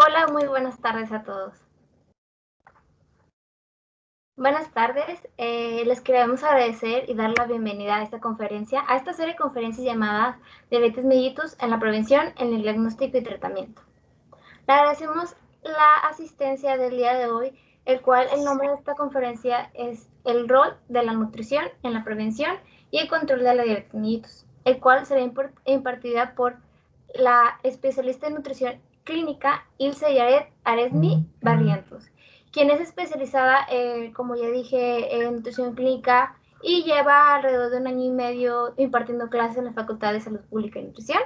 Hola, muy buenas tardes a todos. Buenas tardes, les queremos agradecer y dar la bienvenida a esta conferencia, a esta serie de conferencias llamadas Diabetes mellitus en la prevención, en el diagnóstico y tratamiento. Le agradecemos la asistencia del día de hoy, el cual el nombre de esta conferencia es el rol de la nutrición en la prevención y el control de la diabetes mellitus, el cual será impartida por la especialista en nutrición clínica Ilse Yaret Aresmi Barrientos, quien es especializada, como ya dije, en nutrición clínica y lleva alrededor de 1 año y medio impartiendo clases en la Facultad de Salud Pública y Nutrición.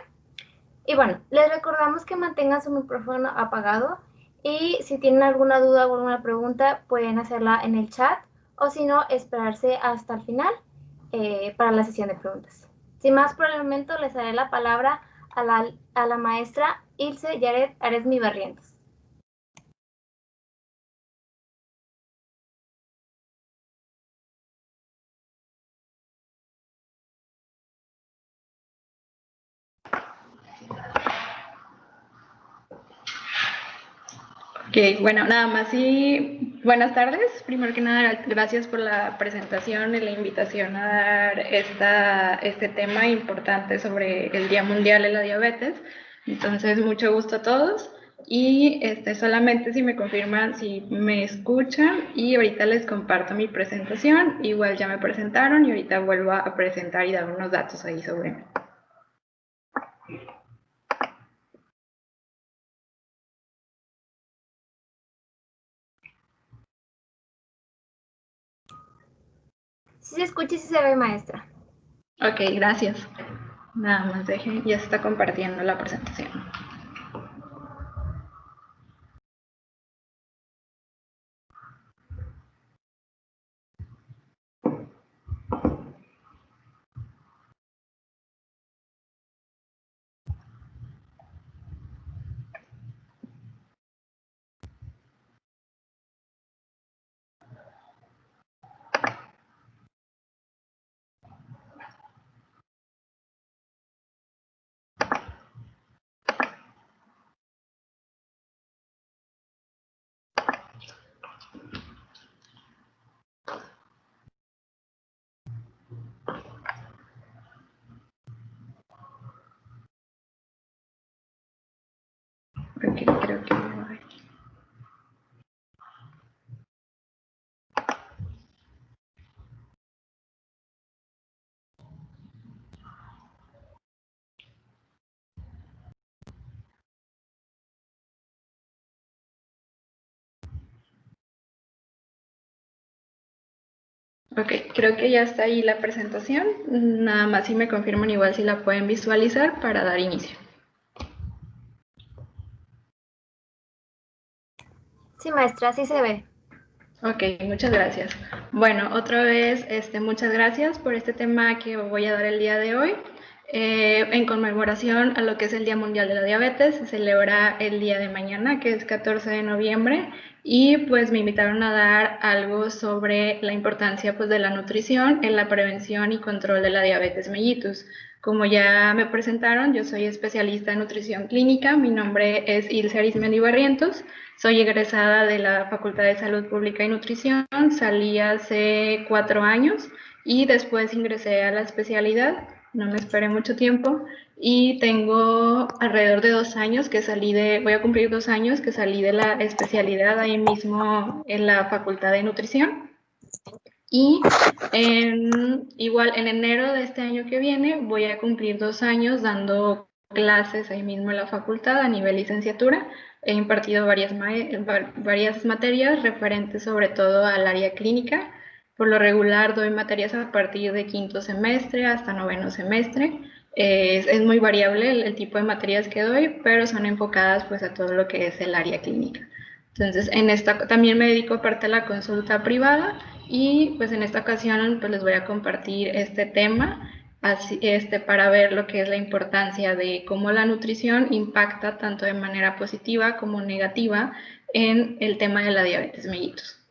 Y bueno, les recordamos que mantengan su micrófono apagado y si tienen alguna duda o alguna pregunta pueden hacerla en el chat o si no, esperarse hasta el final para la sesión de preguntas. Sin más por el momento, les daré la palabra a la maestra Ilse Yaret Aresmi Barrientos. Ok, bueno, nada más y buenas tardes. Primero que nada, gracias por la presentación y la invitación a dar este tema importante sobre el Día Mundial de la Diabetes. Entonces, mucho gusto a todos. Y solamente si me confirman si me escuchan y ahorita les comparto mi presentación. Igual ya me presentaron y ahorita vuelvo a presentar y dar unos datos ahí sobre mí. Si se escucha y si se ve, maestra. Ok, gracias. Nada más dejen, ya se está compartiendo la presentación. Ok, creo que no hay. Ok, creo que ya está ahí la presentación. Nada más si me confirman igual si la pueden visualizar para dar inicio. Sí, maestra, sí se ve. Ok, muchas gracias. Bueno, otra vez, muchas gracias por este tema que voy a dar el día de hoy. En conmemoración a lo que es el Día Mundial de la Diabetes, se celebra el día de mañana, que es 14 de noviembre, y pues me invitaron a dar algo sobre la importancia pues de la nutrición en la prevención y control de la diabetes mellitus. Como ya me presentaron, yo soy especialista en nutrición clínica, mi nombre es Ilse Arismendi Barrientos, soy egresada de la Facultad de Salud Pública y Nutrición, salí hace 4 años y después ingresé a la especialidad, no me esperé mucho tiempo y tengo alrededor de 2 años que voy a cumplir 2 años que salí de la especialidad ahí mismo en la Facultad de Nutrición. Y igual en enero de este año que viene voy a cumplir 2 años dando clases ahí mismo en la facultad a nivel licenciatura. He impartido varias materias referentes sobre todo al área clínica. Por lo regular doy materias a partir de 5º semestre hasta 9º semestre. Es muy variable el tipo de materias que doy, pero son enfocadas pues a todo lo que es el área clínica. Entonces, en esta también me dedico aparte a la consulta privada y pues en esta ocasión pues les voy a compartir este tema para ver lo que es la importancia de cómo la nutrición impacta tanto de manera positiva como negativa en el tema de la diabetes mellitus.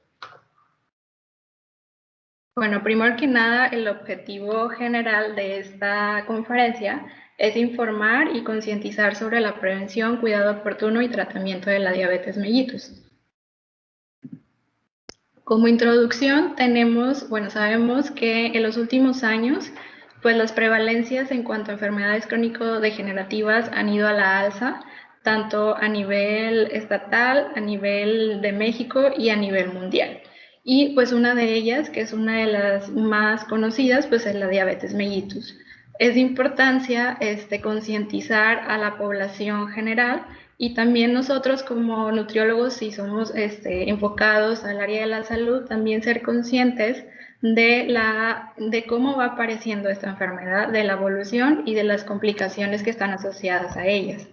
Bueno, primero que nada, el objetivo general de esta conferencia es informar y concientizar sobre la prevención, cuidado oportuno y tratamiento de la diabetes mellitus. Como introducción sabemos que en los últimos años, pues las prevalencias en cuanto a enfermedades crónico-degenerativas han ido a la alza, tanto a nivel estatal, a nivel de México y a nivel mundial. Y pues una de ellas, que es una de las más conocidas, pues es la diabetes mellitus. Es de importancia concientizar a la población general y también nosotros como nutriólogos, si somos enfocados al área de la salud, también ser conscientes de cómo va apareciendo esta enfermedad, de la evolución y de las complicaciones que están asociadas a ellas.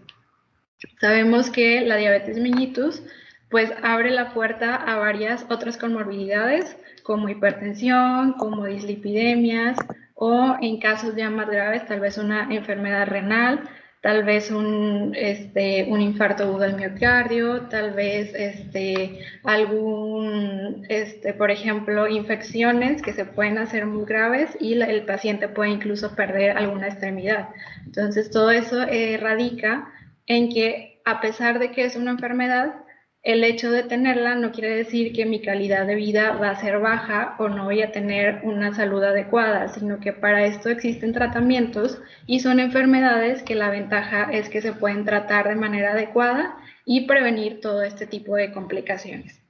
Sabemos que la diabetes mellitus pues abre la puerta a varias otras comorbilidades como hipertensión, como dislipidemias o en casos ya más graves tal vez una enfermedad renal, tal vez un infarto agudo del miocardio, tal vez por ejemplo, infecciones que se pueden hacer muy graves y el paciente puede incluso perder alguna extremidad. Entonces todo eso radica en que a pesar de que es una enfermedad, el hecho de tenerla no quiere decir que mi calidad de vida va a ser baja o no voy a tener una salud adecuada, sino que para esto existen tratamientos y son enfermedades que la ventaja es que se pueden tratar de manera adecuada y prevenir todo este tipo de complicaciones.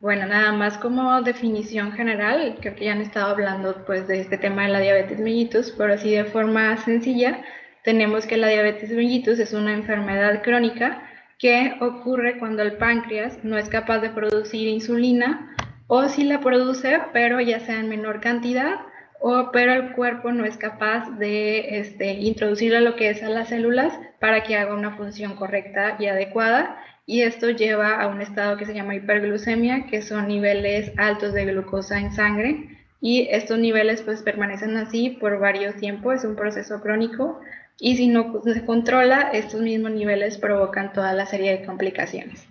Bueno, nada más como definición general, creo que ya han estado hablando pues de este tema de la diabetes mellitus, pero así de forma sencilla, tenemos que la diabetes mellitus es una enfermedad crónica que ocurre cuando el páncreas no es capaz de producir insulina o sí la produce, pero ya sea en menor cantidad, pero el cuerpo no es capaz de introducirla lo que es a las células para que haga una función correcta y adecuada. Y esto lleva a un estado que se llama hiperglucemia, que son niveles altos de glucosa en sangre, y estos niveles pues permanecen así por varios tiempos, es un proceso crónico, y si no se controla, estos mismos niveles provocan toda la serie de complicaciones.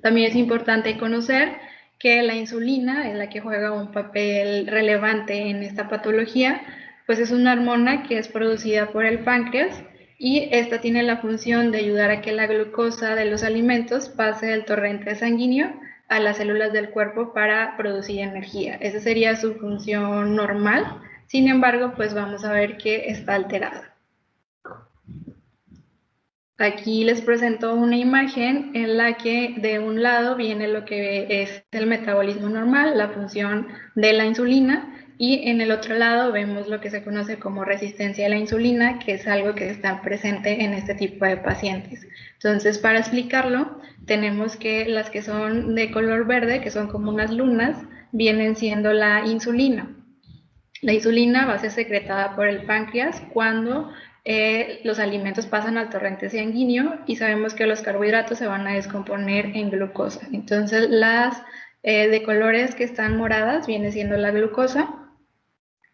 También es importante conocer que la insulina es la que juega un papel relevante en esta patología, pues es una hormona que es producida por el páncreas, y esta tiene la función de ayudar a que la glucosa de los alimentos pase del torrente sanguíneo a las células del cuerpo para producir energía. Esa sería su función normal, sin embargo, pues vamos a ver que está alterada. Aquí les presento una imagen en la que de un lado viene lo que es el metabolismo normal, la función de la insulina, y en el otro lado vemos lo que se conoce como resistencia a la insulina, que es algo que está presente en este tipo de pacientes. Entonces, para explicarlo, tenemos que las que son de color verde, que son como unas lunas, vienen siendo la insulina. La insulina va a ser secretada por el páncreas cuando los alimentos pasan al torrente sanguíneo, y sabemos que los carbohidratos se van a descomponer en glucosa. Entonces, las de colores que están moradas viene siendo la glucosa,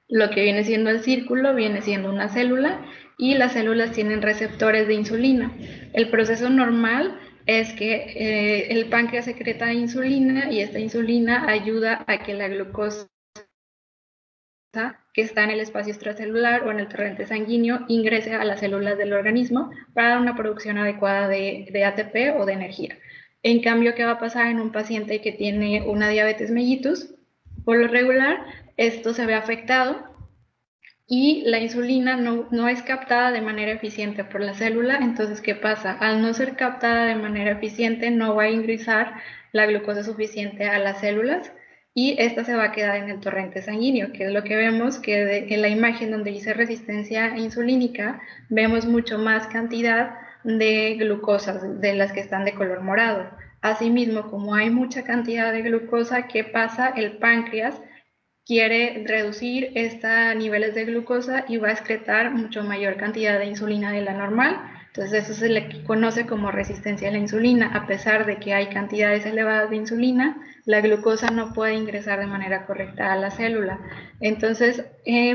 lo que viene siendo el círculo viene siendo una célula, y las células tienen receptores de insulina. El proceso normal es que el páncreas secreta insulina, y esta insulina ayuda a que la glucosa que está en el espacio extracelular o en el torrente sanguíneo ingrese a las células del organismo para dar una producción adecuada de ATP o de energía. En cambio, ¿qué va a pasar en un paciente que tiene una diabetes mellitus? Por lo regular, esto se ve afectado y la insulina no es captada de manera eficiente por la célula. Entonces, ¿qué pasa? Al no ser captada de manera eficiente, no va a ingresar la glucosa suficiente a las células, y esta se va a quedar en el torrente sanguíneo, que es lo que vemos que en la imagen donde dice resistencia insulínica, vemos mucho más cantidad de glucosas de las que están de color morado. Asimismo, como hay mucha cantidad de glucosa, ¿qué pasa? El páncreas quiere reducir estos niveles de glucosa y va a excretar mucho mayor cantidad de insulina de la normal. Entonces eso se le conoce como resistencia a la insulina. A pesar de que hay cantidades elevadas de insulina, la glucosa no puede ingresar de manera correcta a la célula. Entonces,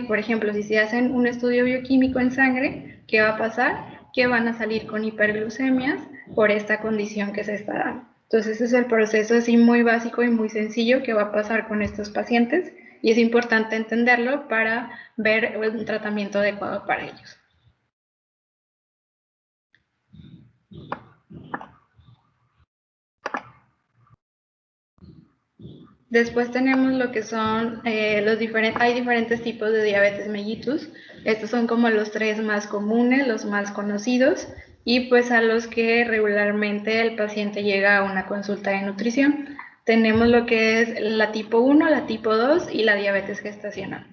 por ejemplo, si se hacen un estudio bioquímico en sangre, ¿qué va a pasar? Que van a salir con hiperglucemias por esta condición que se está dando. Entonces ese es el proceso así muy básico y muy sencillo que va a pasar con estos pacientes. y es importante entenderlo para ver un tratamiento adecuado para ellos. Después tenemos lo que son hay diferentes tipos de diabetes mellitus. Estos son como los 3 más comunes, los más conocidos, y pues a los que regularmente el paciente llega a una consulta de nutrición. Tenemos lo que es la tipo 1, la tipo 2 y la diabetes gestacional.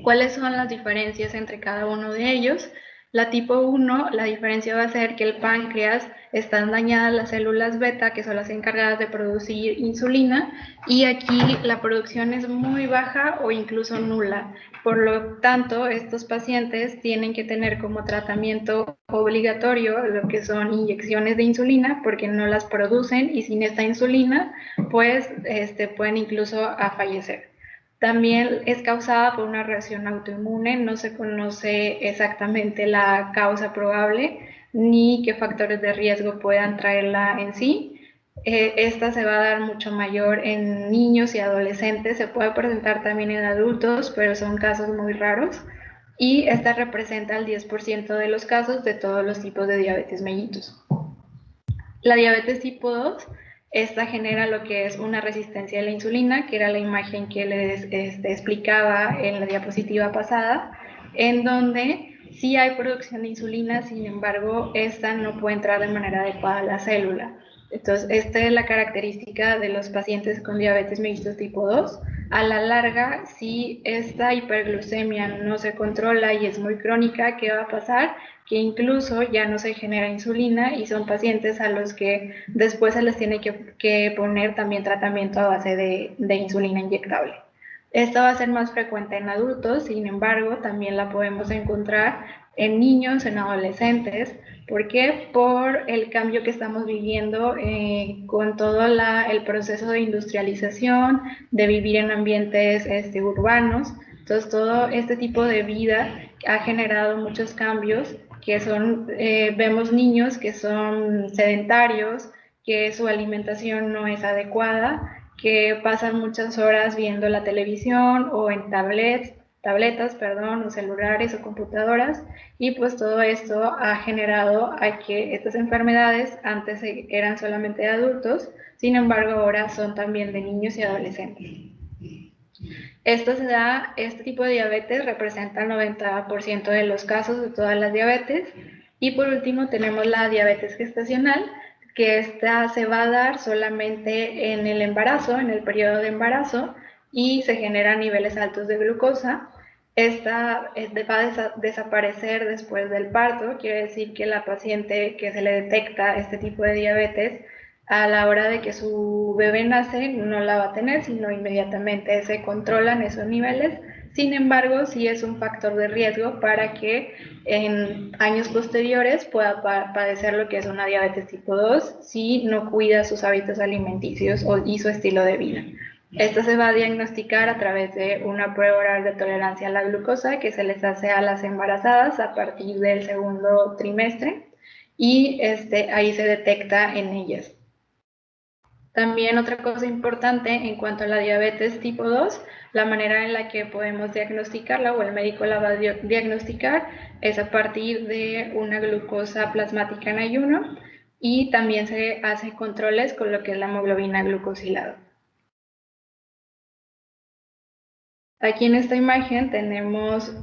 ¿Cuáles son las diferencias entre cada uno de ellos? La tipo 1, la diferencia va a ser que el páncreas están dañadas las células beta, que son las encargadas de producir insulina, y aquí la producción es muy baja o incluso nula. Por lo tanto, estos pacientes tienen que tener como tratamiento obligatorio lo que son inyecciones de insulina, porque no las producen, y sin esta insulina, pues pueden incluso a fallecer. También es causada por una reacción autoinmune, no se conoce exactamente la causa probable ni qué factores de riesgo puedan traerla en sí. Esta se va a dar mucho mayor en niños y adolescentes, se puede presentar también en adultos, pero son casos muy raros. Y esta representa el 10% de los casos de todos los tipos de diabetes mellitus. La diabetes tipo 2, esta genera lo que es una resistencia a la insulina, que era la imagen que les explicaba en la diapositiva pasada, en donde sí hay producción de insulina, sin embargo, esta no puede entrar de manera adecuada a la célula. Entonces, esta es la característica de los pacientes con diabetes mellitus tipo 2. A la larga, si esta hiperglucemia no se controla y es muy crónica, ¿qué va a pasar? Que incluso ya no se genera insulina y son pacientes a los que después se les tiene que poner también tratamiento a base de insulina inyectable. Esto va a ser más frecuente en adultos, sin embargo, también la podemos encontrar en niños, en adolescentes. ¿Por qué? Por el cambio que estamos viviendo con todo el proceso de industrialización, de vivir en ambientes urbanos. Entonces, todo este tipo de vida ha generado muchos cambios que son, vemos niños que son sedentarios, que su alimentación no es adecuada, que pasan muchas horas viendo la televisión o en tabletas, o celulares o computadoras, y pues todo esto ha generado a que estas enfermedades antes eran solamente de adultos, sin embargo ahora son también de niños y adolescentes. Este tipo de diabetes representa el 90% de los casos de todas las diabetes. Y por último tenemos la diabetes gestacional, que esta se va a dar solamente en el embarazo, en el periodo de embarazo, y se generan niveles altos de glucosa. Esta va a desaparecer después del parto, quiere decir que la paciente que se le detecta este tipo de diabetes, a la hora de que su bebé nace no la va a tener, sino inmediatamente se controlan esos niveles. Sin embargo, sí es un factor de riesgo para que en años posteriores pueda padecer lo que es una diabetes tipo 2 si no cuida sus hábitos alimenticios y su estilo de vida. Esto se va a diagnosticar a través de una prueba oral de tolerancia a la glucosa que se les hace a las embarazadas a partir del segundo trimestre, y ahí se detecta en ellas. También otra cosa importante en cuanto a la diabetes tipo 2, la manera en la que podemos diagnosticarla o el médico la va a diagnosticar es a partir de una glucosa plasmática en ayuno, y también se hace controles con lo que es la hemoglobina glucosilada. Aquí en esta imagen tenemos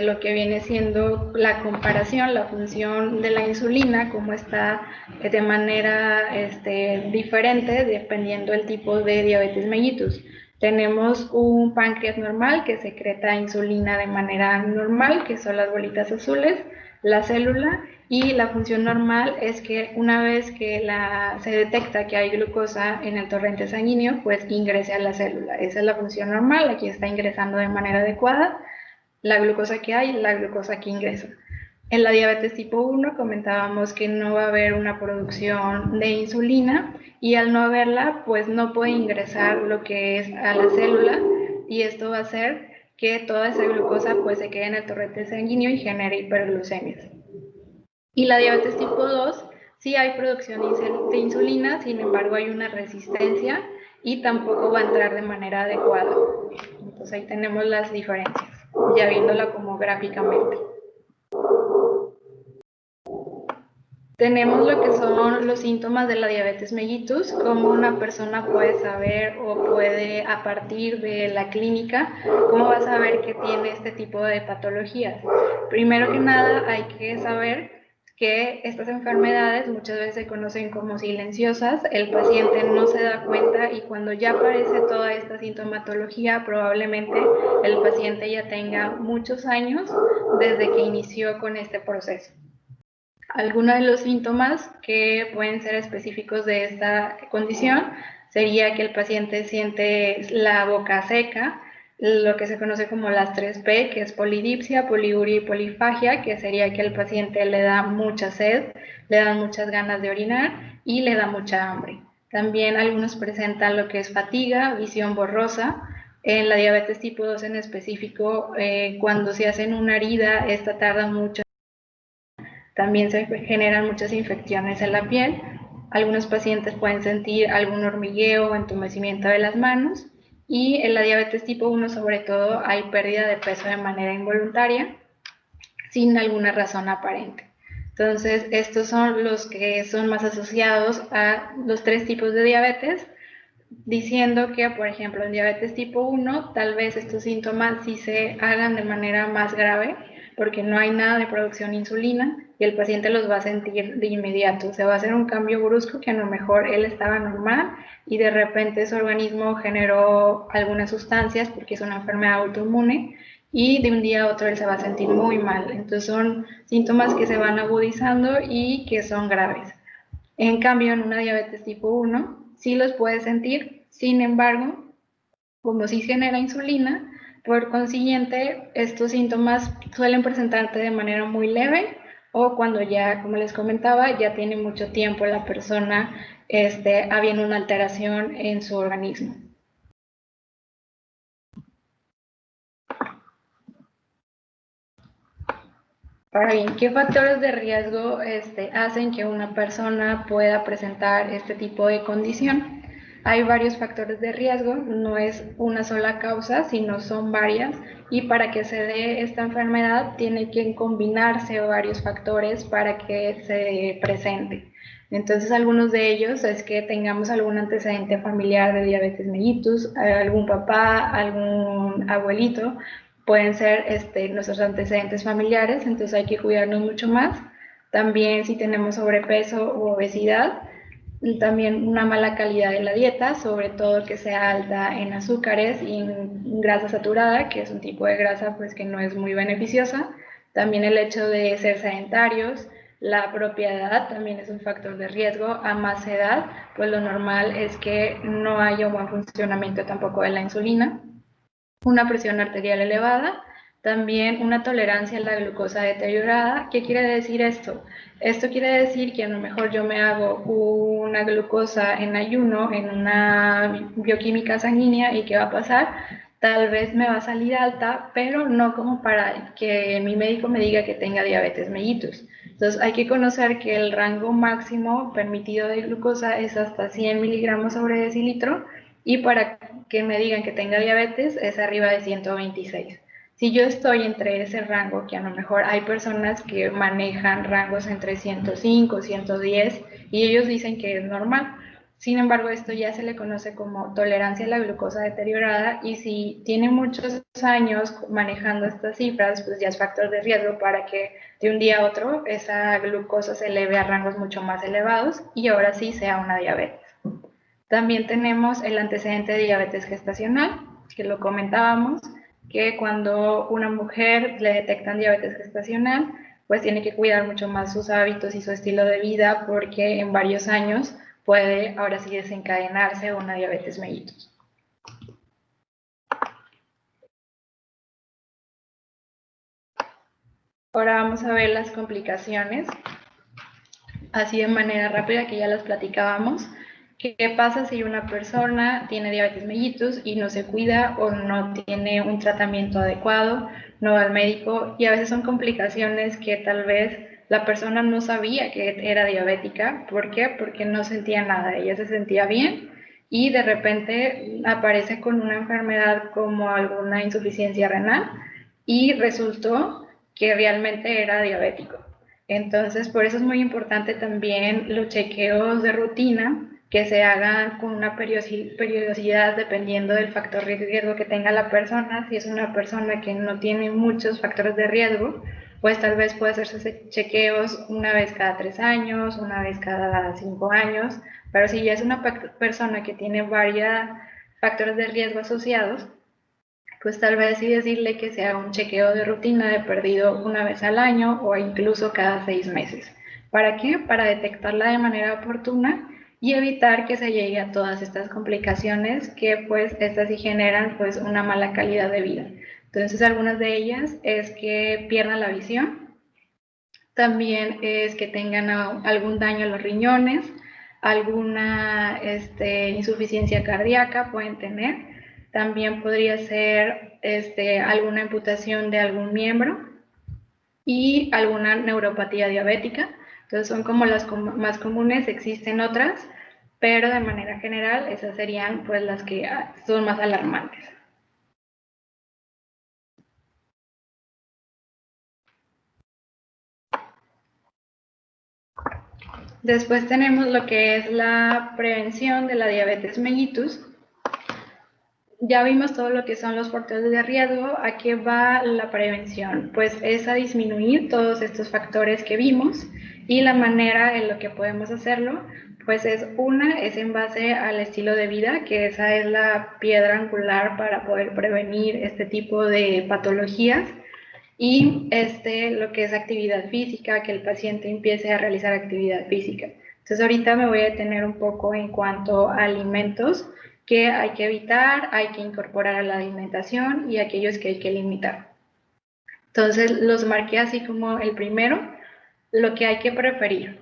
lo que viene siendo la comparación, la función de la insulina, cómo está de manera diferente dependiendo del tipo de diabetes mellitus. Tenemos un páncreas normal que secreta insulina de manera normal, que son las bolitas azules, la célula, y la función normal es que una vez que se detecta que hay glucosa en el torrente sanguíneo, pues ingrese a la célula. Esa es la función normal, aquí está ingresando de manera adecuada la glucosa que hay, la glucosa que ingresa. En la diabetes tipo 1 comentábamos que no va a haber una producción de insulina, y al no haberla, pues no puede ingresar lo que es a la célula, y esto va a hacer que toda esa glucosa pues se quede en el torrente sanguíneo y genere hiperglucemias. Y la diabetes tipo 2, sí hay producción de insulina, sin embargo hay una resistencia y tampoco va a entrar de manera adecuada. Entonces ahí tenemos las diferencias, ya viéndola como gráficamente. Tenemos lo que son los síntomas de la diabetes mellitus, cómo una persona puede saber o puede, a partir de la clínica, cómo va a saber que tiene este tipo de patologías. Primero que nada, hay que saber que estas enfermedades muchas veces se conocen como silenciosas, el paciente no se da cuenta y cuando ya aparece toda esta sintomatología, probablemente el paciente ya tenga muchos años desde que inició con este proceso. Algunos de los síntomas que pueden ser específicos de esta condición sería que el paciente siente la boca seca, lo que se conoce como las 3P, que es polidipsia, poliuria y polifagia, que sería que el paciente le da mucha sed, le dan muchas ganas de orinar y le da mucha hambre. También algunos presentan lo que es fatiga, visión borrosa. En la diabetes tipo 2 en específico, cuando se hacen una herida, esta tarda mucho. También se generan muchas infecciones en la piel. Algunos pacientes pueden sentir algún hormigueo o entumecimiento de las manos. Y en la diabetes tipo 1, sobre todo, hay pérdida de peso de manera involuntaria, sin alguna razón aparente. Entonces, estos son los que son más asociados a los 3 tipos de diabetes, diciendo que, por ejemplo, en diabetes tipo 1, tal vez estos síntomas sí se hagan de manera más grave, porque no hay nada de producción de insulina y el paciente los va a sentir de inmediato. Se va a hacer un cambio brusco que a lo mejor él estaba normal y de repente su organismo generó algunas sustancias porque es una enfermedad autoinmune y de un día a otro él se va a sentir muy mal. Entonces son síntomas que se van agudizando y que son graves. En cambio, en una diabetes tipo 1 sí los puedes sentir, sin embargo, como sí genera insulina, por consiguiente, estos síntomas suelen presentarse de manera muy leve o cuando ya, como les comentaba, ya tiene mucho tiempo la persona habiendo una alteración en su organismo. Ahora bien, ¿qué factores de riesgo hacen que una persona pueda presentar este tipo de condición? Hay varios factores de riesgo, no es una sola causa, sino son varias, y para que se dé esta enfermedad tiene que combinarse varios factores para que se presente. Entonces, algunos de ellos es que tengamos algún antecedente familiar de diabetes mellitus, algún papá, algún abuelito, pueden ser nuestros antecedentes familiares, entonces hay que cuidarnos mucho más. También si tenemos sobrepeso u obesidad, también una mala calidad de la dieta, sobre todo que sea alta en azúcares y en grasa saturada, que es un tipo de grasa pues que no es muy beneficiosa. También el hecho de ser sedentarios, la propia edad también es un factor de riesgo. A más edad, pues lo normal es que no haya un buen funcionamiento tampoco de la insulina. Una presión arterial elevada, también una tolerancia a la glucosa deteriorada. ¿Qué quiere decir esto? Esto quiere decir que a lo mejor yo me hago una glucosa en ayuno, en una bioquímica sanguínea, y ¿qué va a pasar? Tal vez me va a salir alta, pero no como para que mi médico me diga que tenga diabetes mellitus. Entonces hay que conocer que el rango máximo permitido de glucosa es hasta 100 miligramos sobre decilitro, y para que me digan que tenga diabetes es arriba de 126. Si yo estoy entre ese rango, que a lo mejor hay personas que manejan rangos entre 105, 110 y ellos dicen que es normal. Sin embargo, esto ya se le conoce como tolerancia a la glucosa deteriorada, y si tiene muchos años manejando estas cifras, pues ya es factor de riesgo para que de un día a otro esa glucosa se eleve a rangos mucho más elevados y ahora sí sea una diabetes. También tenemos el antecedente de diabetes gestacional, que lo comentábamos, que cuando una mujer le detectan diabetes gestacional, pues tiene que cuidar mucho más sus hábitos y su estilo de vida, porque en varios años puede ahora sí desencadenarse una diabetes mellitus. Ahora vamos a ver las complicaciones, así de manera rápida, que ya las platicábamos. ¿Qué pasa si una persona tiene diabetes mellitus y no se cuida o no tiene un tratamiento adecuado, no va al médico? Y a veces son complicaciones que tal vez la persona no sabía que era diabética. ¿Por qué? Porque no sentía nada, ella se sentía bien y de repente aparece con una enfermedad como alguna insuficiencia renal y resultó que realmente era diabético. Entonces, por eso es muy importante también los chequeos de rutina que se hagan con una periodicidad dependiendo del factor de riesgo que tenga la persona. Si es una persona que no tiene muchos factores de riesgo, pues tal vez puede hacerse chequeos una vez cada 3 años, una vez cada 5 años, pero si ya es una persona que tiene varios factores de riesgo asociados, pues tal vez sí decirle que se haga un chequeo de rutina de perdido una vez al año o incluso cada 6 meses. ¿Para qué? Para detectarla de manera oportuna y evitar que se llegue a todas estas complicaciones que pues estas sí generan pues una mala calidad de vida. Entonces algunas de ellas es que pierdan la visión, también es que tengan algún daño a los riñones, alguna insuficiencia cardíaca pueden tener, también podría ser alguna amputación de algún miembro y alguna neuropatía diabética. Entonces son como las más comunes, existen otras, pero de manera general esas serían pues las que son más alarmantes. Después tenemos lo que es la prevención de la diabetes mellitus. Ya vimos todo lo que son los factores de riesgo. ¿A qué va la prevención? Pues es a disminuir todos estos factores que vimos, y la manera en lo que podemos hacerlo, pues es en base al estilo de vida, que esa es la piedra angular para poder prevenir este tipo de patologías, y lo que es actividad física, que el paciente empiece a realizar actividad física. Entonces ahorita me voy a detener un poco en cuanto a alimentos que hay que evitar, hay que incorporar a la alimentación y aquellos que hay que limitar. Entonces los marqué así como el primero, lo que hay que preferir.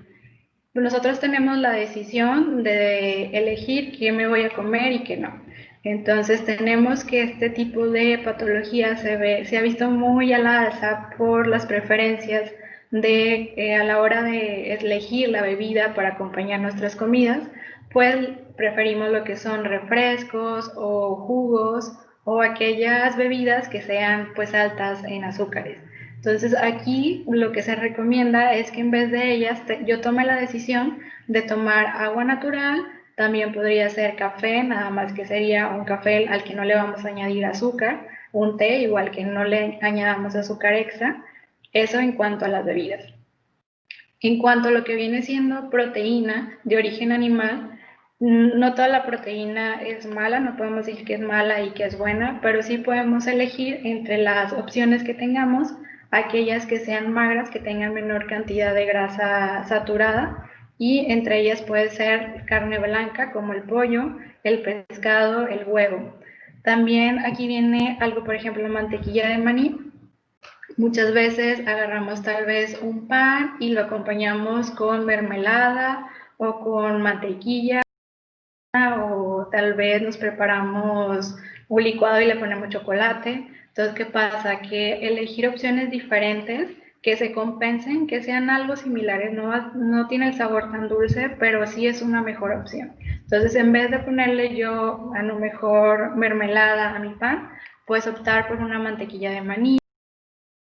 Nosotros tenemos la decisión de elegir qué me voy a comer y qué no. Entonces tenemos que este tipo de patología se ha visto muy a la alza por las preferencias a la hora de elegir la bebida para acompañar nuestras comidas, pues preferimos lo que son refrescos o jugos o aquellas bebidas que sean pues altas en azúcares. Entonces aquí lo que se recomienda es que en vez de ellas yo tome la decisión de tomar agua natural. También podría ser café, nada más que sería un café al que no le vamos a añadir azúcar, un té igual que no le añadamos azúcar extra. Eso en cuanto a las bebidas. En cuanto a lo que viene siendo proteína de origen animal, no toda la proteína es mala, no podemos decir que es mala y que es buena, pero sí podemos elegir entre las opciones que tengamos aquellas que sean magras, que tengan menor cantidad de grasa saturada, y entre ellas puede ser carne blanca como el pollo, el pescado, el huevo. También aquí viene algo, por ejemplo, mantequilla de maní. Muchas veces agarramos tal vez un pan y lo acompañamos con mermelada o con mantequilla, o tal vez nos preparamos un licuado y le ponemos chocolate. Entonces, ¿qué pasa? Que elegir opciones diferentes que se compensen, que sean algo similares, no tiene el sabor tan dulce, pero sí es una mejor opción. Entonces, en vez de ponerle yo a lo mejor mermelada a mi pan, puedes optar por una mantequilla de maní,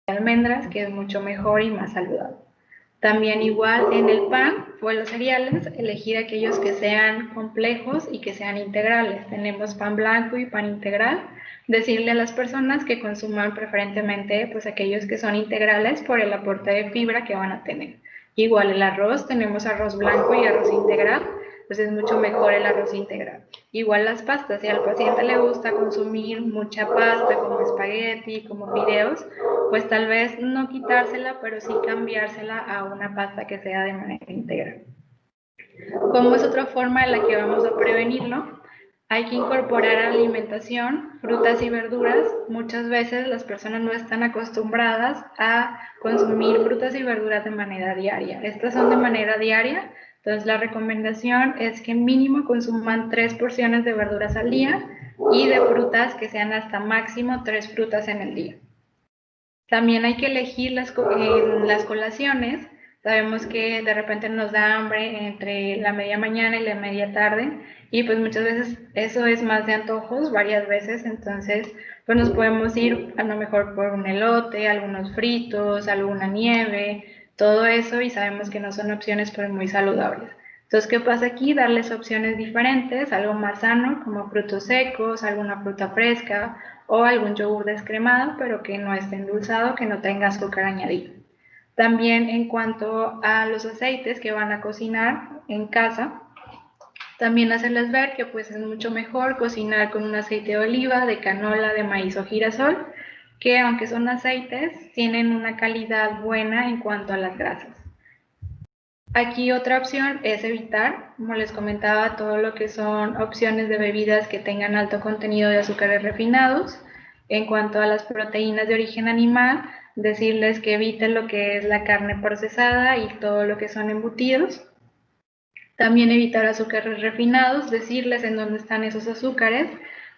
de almendras, que es mucho mejor y más saludable. También igual en el pan o en los cereales, elegir aquellos que sean complejos y que sean integrales. Tenemos pan blanco y pan integral. Decirle a las personas que consuman preferentemente pues aquellos que son integrales por el aporte de fibra que van a tener. Igual el arroz, tenemos arroz blanco y arroz integral, pues es mucho mejor el arroz integral. Igual las pastas, si al paciente le gusta consumir mucha pasta como espagueti, como fideos, pues tal vez no quitársela, pero sí cambiársela a una pasta que sea de manera integral. ¿Cómo es otra forma en la que vamos a prevenirlo? Hay que incorporar a la alimentación frutas y verduras. Muchas veces las personas no están acostumbradas a consumir frutas y verduras de manera diaria. Estas son de manera diaria, entonces la recomendación es que mínimo consuman 3 porciones de verduras al día y de frutas que sean hasta máximo 3 frutas en el día. También hay que elegir las colaciones Sabemos que de repente nos da hambre entre la media mañana y la media tarde y pues muchas veces eso es más de antojos, varias veces, entonces pues nos podemos ir a lo mejor por un elote, algunos fritos, alguna nieve, todo eso, y sabemos que no son opciones pues muy saludables. Entonces, ¿qué pasa aquí? Darles opciones diferentes, algo más sano como frutos secos, alguna fruta fresca o algún yogur descremado, pero que no esté endulzado, que no tenga azúcar añadido. También en cuanto a los aceites que van a cocinar en casa, también hacerles ver que pues es mucho mejor cocinar con un aceite de oliva, de canola, de maíz o girasol, que aunque son aceites, tienen una calidad buena en cuanto a las grasas. Aquí otra opción es evitar, como les comentaba, todo lo que son opciones de bebidas que tengan alto contenido de azúcares refinados. En cuanto a las proteínas de origen animal, decirles que eviten lo que es la carne procesada y todo lo que son embutidos. También evitar azúcares refinados, decirles en dónde están esos azúcares.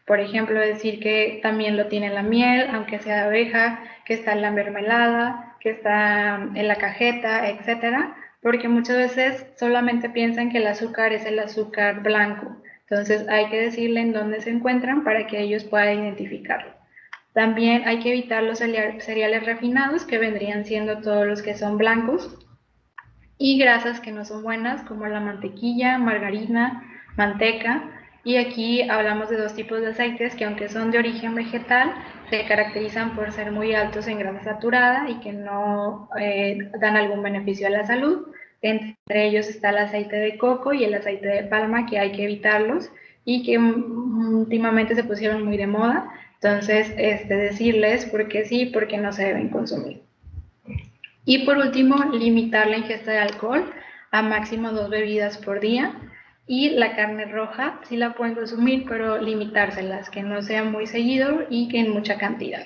Por ejemplo, decir que también lo tiene la miel, aunque sea de abeja, que está en la mermelada, que está en la cajeta, etcétera, porque muchas veces solamente piensan que el azúcar es el azúcar blanco. Entonces hay que decirle en dónde se encuentran para que ellos puedan identificarlo. También hay que evitar los cereales refinados, que vendrían siendo todos los que son blancos, y grasas que no son buenas, como la mantequilla, margarina, manteca. Y aquí hablamos de dos tipos de aceites que, aunque son de origen vegetal, se caracterizan por ser muy altos en grasa saturada y que no dan algún beneficio a la salud. Entre ellos está el aceite de coco y el aceite de palma, que hay que evitarlos y que últimamente se pusieron muy de moda. Entonces, decirles por qué sí, por qué no se deben consumir. Y por último, limitar la ingesta de alcohol a máximo 2 bebidas por día. Y la carne roja sí la pueden consumir, pero limitárselas, que no sea muy seguido y que en mucha cantidad.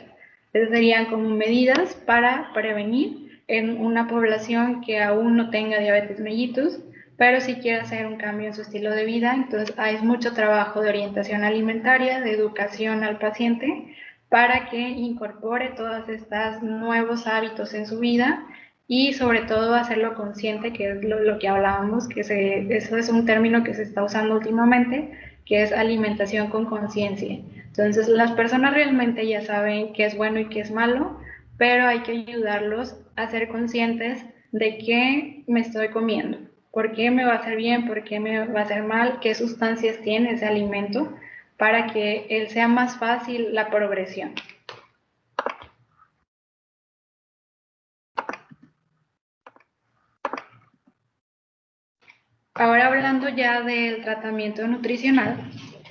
Esas serían como medidas para prevenir en una población que aún no tenga diabetes mellitus, pero si quiere hacer un cambio en su estilo de vida. Entonces hay mucho trabajo de orientación alimentaria, de educación al paciente, para que incorpore todos estos nuevos hábitos en su vida y sobre todo hacerlo consciente, que es lo que hablábamos, que eso es un término que se está usando últimamente, que es alimentación con conciencia. Entonces las personas realmente ya saben qué es bueno y qué es malo, pero hay que ayudarlos a ser conscientes de qué me estoy comiendo, por qué me va a hacer bien, por qué me va a hacer mal, qué sustancias tiene ese alimento, para que él sea más fácil la progresión. Ahora hablando ya del tratamiento nutricional,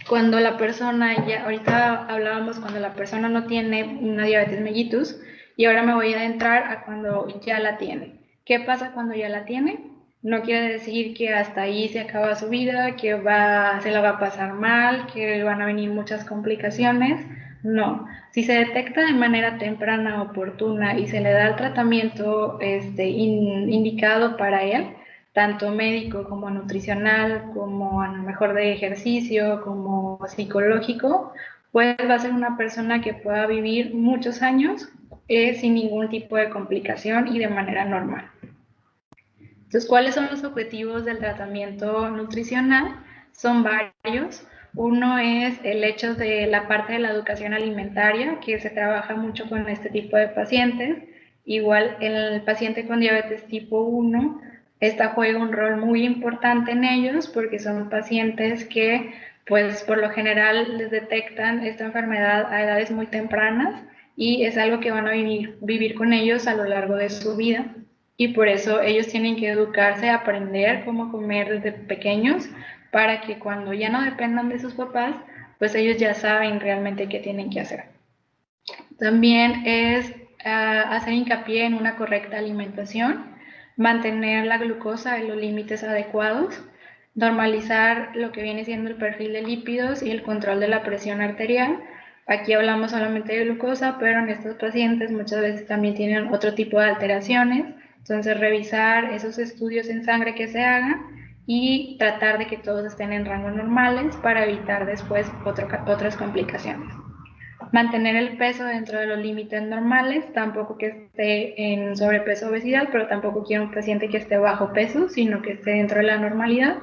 cuando la persona, ya ahorita hablábamos cuando la persona no tiene una diabetes mellitus, y ahora me voy a adentrar a cuando ya la tiene. ¿Qué pasa cuando ya la tiene? No quiere decir que hasta ahí se acaba su vida, que se la va a pasar mal, que van a venir muchas complicaciones. No, si se detecta de manera temprana, oportuna, y se le da el tratamiento indicado para él, tanto médico como nutricional, como a lo mejor de ejercicio, como psicológico, pues va a ser una persona que pueda vivir muchos años sin ningún tipo de complicación y de manera normal. Entonces, ¿cuáles son los objetivos del tratamiento nutricional? Son varios. Uno es el hecho de la parte de la educación alimentaria, que se trabaja mucho con este tipo de pacientes. Igual el paciente con diabetes tipo 1, esta juega un rol muy importante en ellos porque son pacientes que pues por lo general les detectan esta enfermedad a edades muy tempranas y es algo que van a vivir con ellos a lo largo de su vida. Y por eso ellos tienen que educarse, aprender cómo comer desde pequeños, para que cuando ya no dependan de sus papás, pues ellos ya saben realmente qué tienen que hacer. También es hacer hincapié en una correcta alimentación, mantener la glucosa en los límites adecuados, normalizar lo que viene siendo el perfil de lípidos y el control de la presión arterial. Aquí hablamos solamente de glucosa, pero en estos pacientes muchas veces también tienen otro tipo de alteraciones. Entonces, revisar esos estudios en sangre que se hagan y tratar de que todos estén en rangos normales para evitar después otras complicaciones. mantener el peso dentro de los límites normales, tampoco que esté en sobrepeso o obesidad, pero tampoco quiero un paciente que esté bajo peso, sino que esté dentro de la normalidad,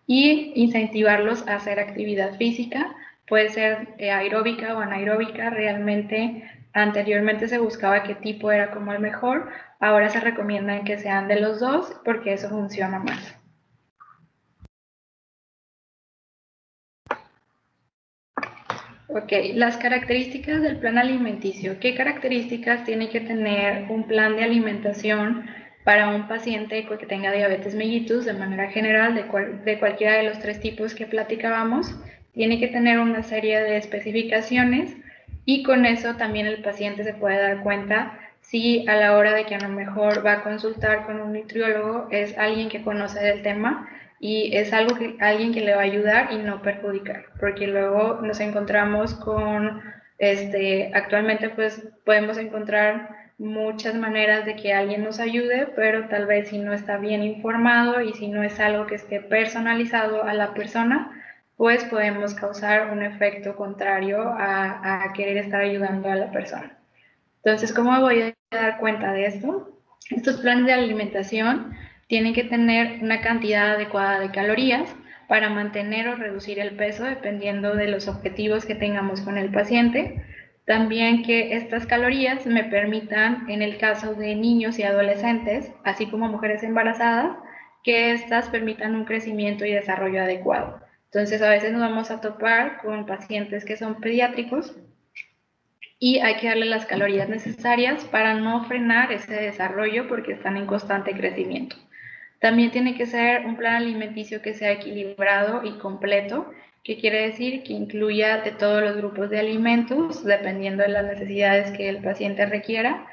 y incentivarlos a hacer actividad física, puede ser aeróbica o anaeróbica. Realmente anteriormente se buscaba qué tipo era como el mejor, ahora se recomiendan que sean de los dos porque eso funciona más. Ok, las características del plan alimenticio. ¿Qué características tiene que tener un plan de alimentación para un paciente que tenga diabetes mellitus de manera general, de cualquiera de los 3 tipos que platicábamos? Tiene que tener una serie de especificaciones y con eso también el paciente se puede dar cuenta si a la hora de que a lo mejor va a consultar con un nutriólogo es alguien que conoce del tema y es alguien que le va a ayudar y no perjudicar, porque luego nos encontramos con, actualmente pues podemos encontrar muchas maneras de que alguien nos ayude, pero tal vez si no está bien informado y si no es algo que esté personalizado a la persona, pues podemos causar un efecto contrario a querer estar ayudando a la persona. Entonces, ¿cómo voy a dar cuenta de esto? Estos planes de alimentación tienen que tener una cantidad adecuada de calorías para mantener o reducir el peso dependiendo de los objetivos que tengamos con el paciente. También que estas calorías me permitan, en el caso de niños y adolescentes, así como mujeres embarazadas, que estas permitan un crecimiento y desarrollo adecuado. Entonces, a veces nos vamos a topar con pacientes que son pediátricos y hay que darle las calorías necesarias para no frenar ese desarrollo porque están en constante crecimiento. También tiene que ser un plan alimenticio que sea equilibrado y completo, que quiere decir que incluya de todos los grupos de alimentos, dependiendo de las necesidades que el paciente requiera,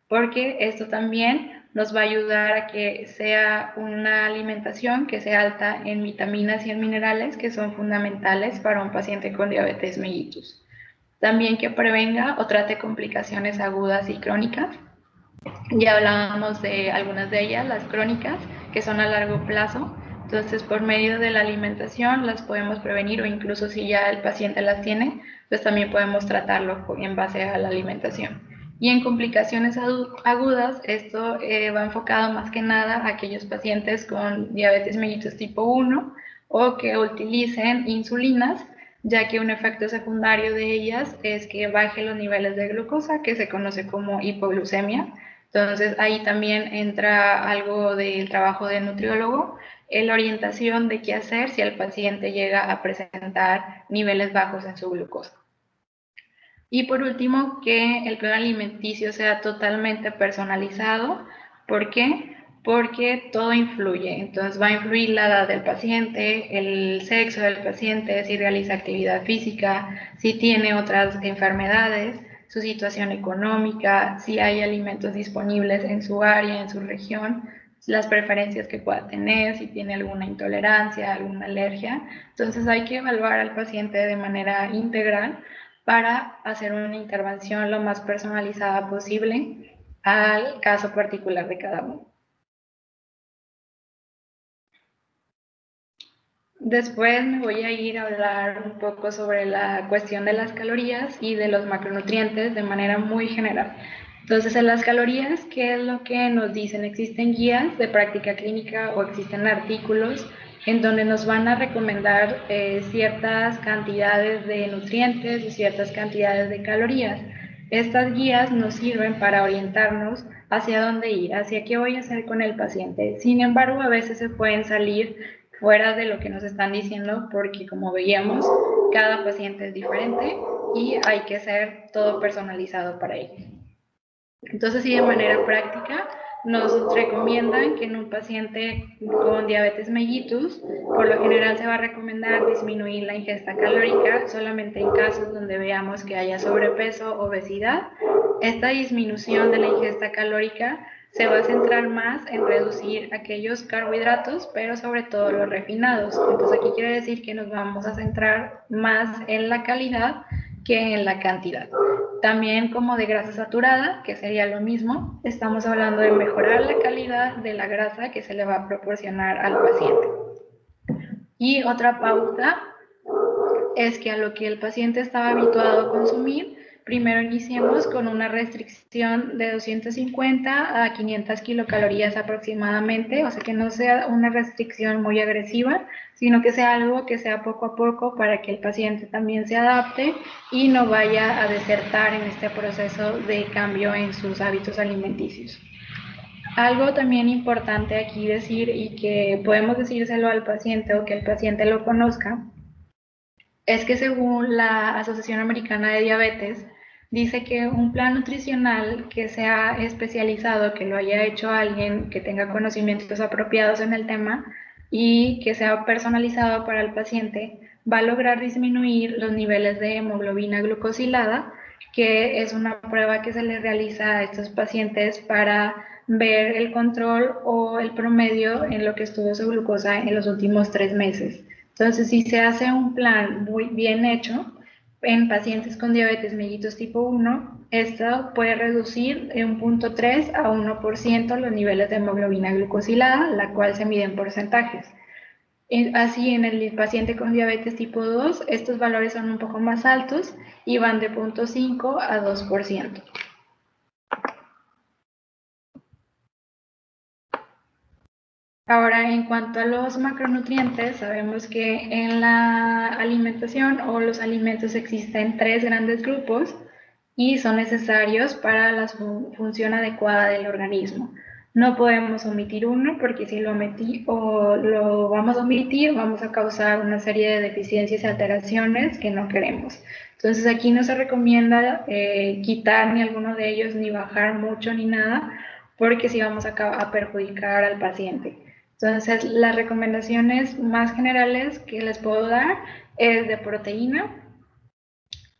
porque esto también nos va a ayudar a que sea una alimentación que sea alta en vitaminas y en minerales que son fundamentales para un paciente con diabetes mellitus. También que prevenga o trate complicaciones agudas y crónicas. Ya hablábamos de algunas de ellas, las crónicas, que son a largo plazo. Entonces, por medio de la alimentación las podemos prevenir, o incluso si ya el paciente las tiene, pues también podemos tratarlo en base a la alimentación. Y en complicaciones agudas, esto va enfocado más que nada a aquellos pacientes con diabetes mellitus tipo 1 o que utilicen insulinas, ya que un efecto secundario de ellas es que baje los niveles de glucosa, que se conoce como hipoglucemia. Entonces ahí también entra algo del trabajo de nutriólogo, en la orientación de qué hacer si el paciente llega a presentar niveles bajos en su glucosa. Y por último, que el plan alimenticio sea totalmente personalizado. ¿Por qué? Porque todo influye. Entonces va a influir la edad del paciente, el sexo del paciente, si realiza actividad física, si tiene otras enfermedades, su situación económica, si hay alimentos disponibles en su área, en su región, las preferencias que pueda tener, si tiene alguna intolerancia, alguna alergia. Entonces hay que evaluar al paciente de manera integral para hacer una intervención lo más personalizada posible al caso particular de cada uno. Después me voy a ir a hablar un poco sobre la cuestión de las calorías y de los macronutrientes de manera muy general. Entonces, en las calorías, ¿qué es lo que nos dicen? Existen guías de práctica clínica o existen artículos en donde nos van a recomendar ciertas cantidades de nutrientes y ciertas cantidades de calorías. Estas guías nos sirven para orientarnos hacia dónde ir, hacia qué voy a hacer con el paciente. Sin embargo, a veces se pueden salir fuera de lo que nos están diciendo porque, como veíamos, cada paciente es diferente y hay que hacer todo personalizado para ellos. Entonces, sí, de manera práctica, nos recomiendan que en un paciente con diabetes mellitus, por lo general se va a recomendar disminuir la ingesta calórica solamente en casos donde veamos que haya sobrepeso, obesidad. Esta disminución de la ingesta calórica se va a centrar más en reducir aquellos carbohidratos, pero sobre todo los refinados. Entonces aquí quiere decir que nos vamos a centrar más en la calidad que en la cantidad. También como de grasa saturada, que sería lo mismo, estamos hablando de mejorar la calidad de la grasa que se le va a proporcionar al paciente. Y otra pauta es que a lo que el paciente estaba habituado a consumir, primero iniciemos con una restricción de 250 a 500 kilocalorías aproximadamente, o sea que no sea una restricción muy agresiva, sino que sea algo que sea poco a poco para que el paciente también se adapte y no vaya a desertar en este proceso de cambio en sus hábitos alimenticios. Algo también importante aquí decir y que podemos decírselo al paciente o que el paciente lo conozca, es que según la Asociación Americana de Diabetes, dice que un plan nutricional que sea especializado, que lo haya hecho alguien que tenga conocimientos apropiados en el tema y que sea personalizado para el paciente, va a lograr disminuir los niveles de hemoglobina glucosilada, que es una prueba que se le realiza a estos pacientes para ver el control o el promedio en lo que estuvo su glucosa en los últimos 3 meses. Entonces, si se hace un plan muy bien hecho en pacientes con diabetes mellitus tipo 1, esto puede reducir de 1.3 a 1% los niveles de hemoglobina glucosilada, la cual se mide en porcentajes. Así, en el paciente con diabetes tipo 2, estos valores son un poco más altos y van de 0.5 a 2%. Ahora, en cuanto a los macronutrientes, sabemos que en la alimentación o los alimentos existen 3 grandes grupos y son necesarios para la función adecuada del organismo. No podemos omitir uno porque si lo vamos a omitir, vamos a causar una serie de deficiencias y alteraciones que no queremos. Entonces aquí no se recomienda quitar ni alguno de ellos, ni bajar mucho ni nada, porque si vamos a perjudicar al paciente. Entonces, las recomendaciones más generales que les puedo dar es de proteína.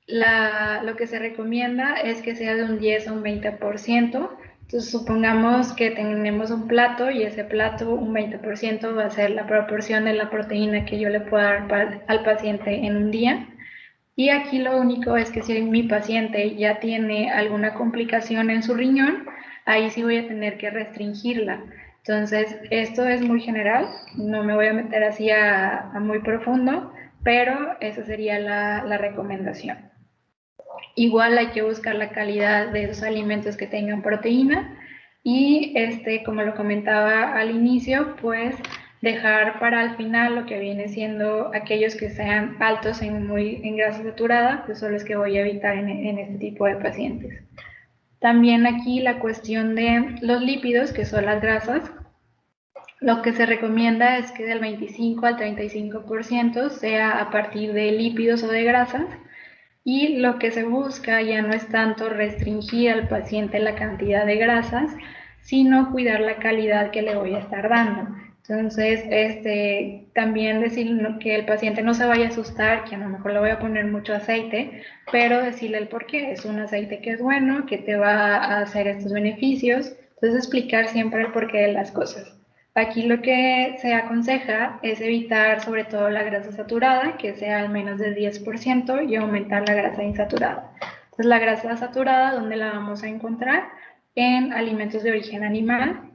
Lo que se recomienda es que sea de un 10 a un 20%. Entonces, supongamos que tenemos un plato y ese plato, un 20% va a ser la proporción de la proteína que yo le puedo dar al paciente en un día. Y aquí lo único es que si mi paciente ya tiene alguna complicación en su riñón, ahí sí voy a tener que restringirla. Entonces, esto es muy general, no me voy a meter así a muy profundo, pero esa sería la recomendación. Igual hay que buscar la calidad de los alimentos que tengan proteína y, como lo comentaba al inicio, pues dejar para el final lo que viene siendo aquellos que sean altos en grasa saturada, pues son los que voy a evitar en este tipo de pacientes. También aquí la cuestión de los lípidos, que son las grasas, lo que se recomienda es que del 25 al 35% sea a partir de lípidos o de grasas, y lo que se busca ya no es tanto restringir al paciente la cantidad de grasas, sino cuidar la calidad que le voy a estar dando. Entonces, también decir que el paciente no se vaya a asustar, que a lo mejor le voy a poner mucho aceite, pero decirle el por qué. Es un aceite que es bueno, que te va a hacer estos beneficios. Entonces, explicar siempre el porqué de las cosas. Aquí lo que se aconseja es evitar sobre todo la grasa saturada, que sea al menos del 10%, y aumentar la grasa insaturada. Entonces, la grasa saturada, ¿dónde la vamos a encontrar? En alimentos de origen animal,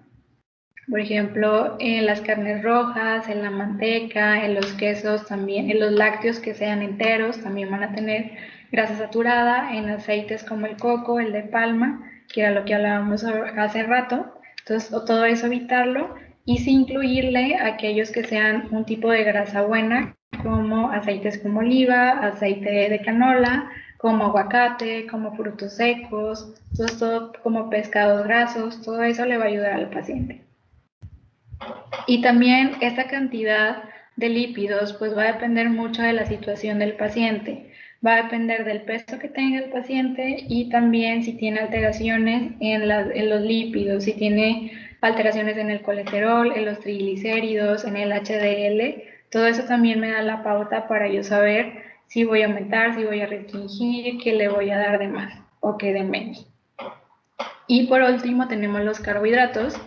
por ejemplo, en las carnes rojas, en la manteca, en los quesos también, en los lácteos que sean enteros también van a tener grasa saturada, en aceites como el coco, el de palma, que era lo que hablábamos hace rato. Entonces, todo eso evitarlo y sí incluirle aquellos que sean un tipo de grasa buena, como aceites como oliva, aceite de canola, como aguacate, como frutos secos, todo como pescados grasos, todo eso le va a ayudar al paciente. Y también esta cantidad de lípidos pues va a depender mucho de la situación del paciente, va a depender del peso que tenga el paciente y también si tiene alteraciones en los lípidos, si tiene alteraciones en el colesterol, en los triglicéridos, en el HDL, todo eso también me da la pauta para yo saber si voy a aumentar, si voy a restringir, qué le voy a dar de más o qué de menos. Y por último tenemos los carbohidratos,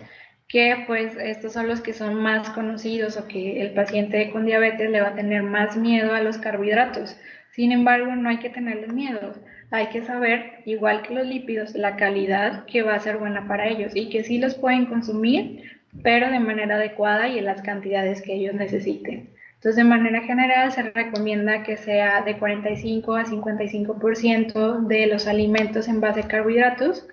que pues estos son los que son más conocidos o que el paciente con diabetes le va a tener más miedo a los carbohidratos. Sin embargo, no hay que tenerles miedo, hay que saber, igual que los lípidos, la calidad que va a ser buena para ellos y que sí los pueden consumir, pero de manera adecuada y en las cantidades que ellos necesiten. Entonces, de manera general, se recomienda que sea de 45 a 55% de los alimentos en base a carbohidratos.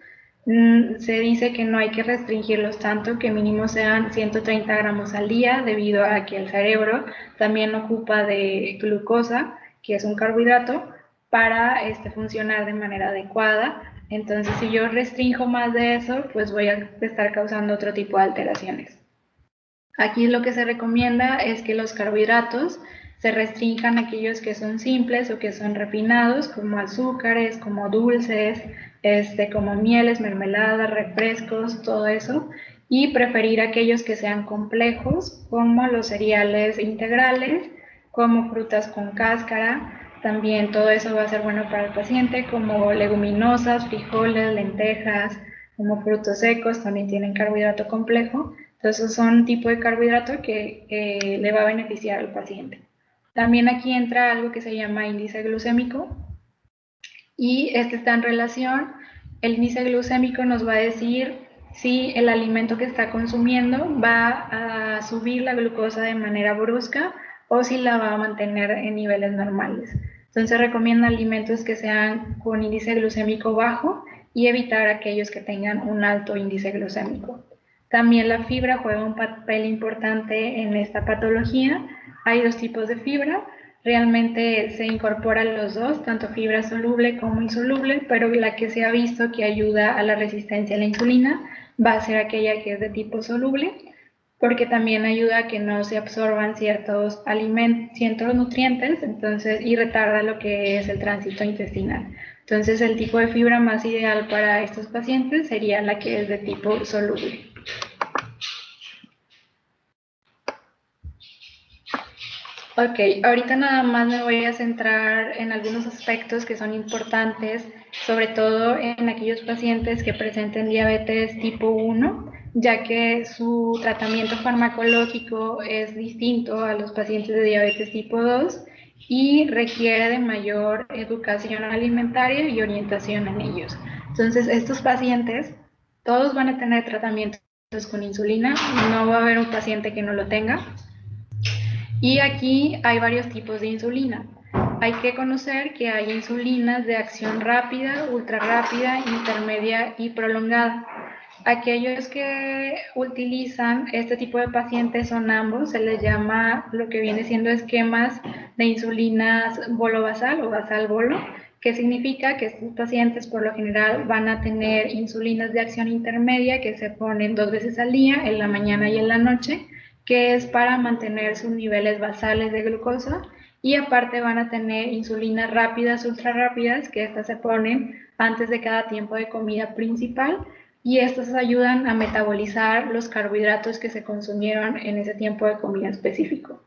Se dice que no hay que restringirlos tanto, que mínimo sean 130 gramos al día, debido a que el cerebro también ocupa de glucosa, que es un carbohidrato, para funcionar de manera adecuada. Entonces, si yo restringo más de eso, pues voy a estar causando otro tipo de alteraciones. Aquí lo que se recomienda es que los carbohidratos se restrinjan a aquellos que son simples o que son refinados, como azúcares, como dulces, como mieles, mermeladas, refrescos, todo eso, y preferir aquellos que sean complejos, como los cereales integrales, como frutas con cáscara. También todo eso va a ser bueno para el paciente, como leguminosas, frijoles, lentejas, como frutos secos, también tienen carbohidrato complejo. Entonces son un tipo de carbohidrato que le va a beneficiar al paciente. También aquí entra algo que se llama índice glucémico, y está en relación. El índice glucémico nos va a decir si el alimento que está consumiendo va a subir la glucosa de manera brusca o si la va a mantener en niveles normales. Entonces recomienda alimentos que sean con índice glucémico bajo y evitar aquellos que tengan un alto índice glucémico. También la fibra juega un papel importante en esta patología. Hay dos tipos de fibra. Realmente se incorporan los dos, tanto fibra soluble como insoluble, pero la que se ha visto que ayuda a la resistencia a la insulina va a ser aquella que es de tipo soluble, porque también ayuda a que no se absorban ciertos nutrientes, y retarda lo que es el tránsito intestinal. Entonces, el tipo de fibra más ideal para estos pacientes sería la que es de tipo soluble. Ok, ahorita nada más me voy a centrar en algunos aspectos que son importantes, sobre todo en aquellos pacientes que presenten diabetes tipo 1, ya que su tratamiento farmacológico es distinto a los pacientes de diabetes tipo 2 y requiere de mayor educación alimentaria y orientación en ellos. Entonces, estos pacientes, todos van a tener tratamientos con insulina, no va a haber un paciente que no lo tenga. Y aquí hay varios tipos de insulina. Hay que conocer que hay insulinas de acción rápida, ultra rápida, intermedia y prolongada. Aquellos que utilizan este tipo de pacientes son ambos, se les llama lo que viene siendo esquemas de insulinas bolo-basal o basal-bolo, que significa que estos pacientes por lo general van a tener insulinas de acción intermedia que se ponen 2 veces al día, en la mañana y en la noche, que es para mantener sus niveles basales de glucosa, y aparte van a tener insulinas rápidas, ultra rápidas, que estas se ponen antes de cada tiempo de comida principal, y estas ayudan a metabolizar los carbohidratos que se consumieron en ese tiempo de comida específico.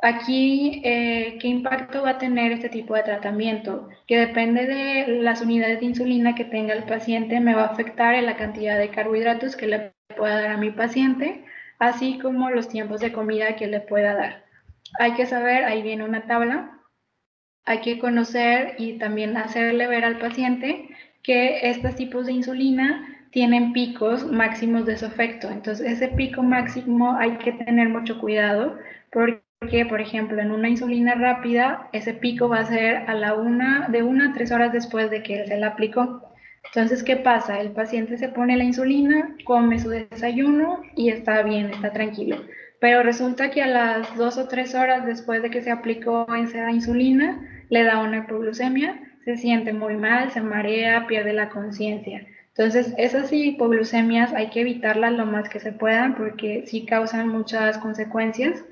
Aquí, ¿qué impacto va a tener este tipo de tratamiento? Que depende de las unidades de insulina que tenga el paciente, me va a afectar en la cantidad de carbohidratos que le pueda dar a mi paciente, así como los tiempos de comida que le pueda dar. Hay que saber, ahí viene una tabla, hay que conocer y también hacerle ver al paciente que estos tipos de insulina tienen picos máximos de su efecto. Entonces, ese pico máximo hay que tener mucho cuidado porque, por ejemplo, en una insulina rápida, ese pico va a ser de 1 a 3 horas después de que él se la aplicó. Entonces, ¿qué pasa? El paciente se pone la insulina, come su desayuno y está bien, está tranquilo. Pero resulta que a las 2 o 3 horas después de que se aplicó esa insulina, le da una hipoglucemia, se siente muy mal, se marea, pierde la conciencia. Entonces, esas hipoglucemias hay que evitarlas lo más que se puedan porque sí causan muchas consecuencias,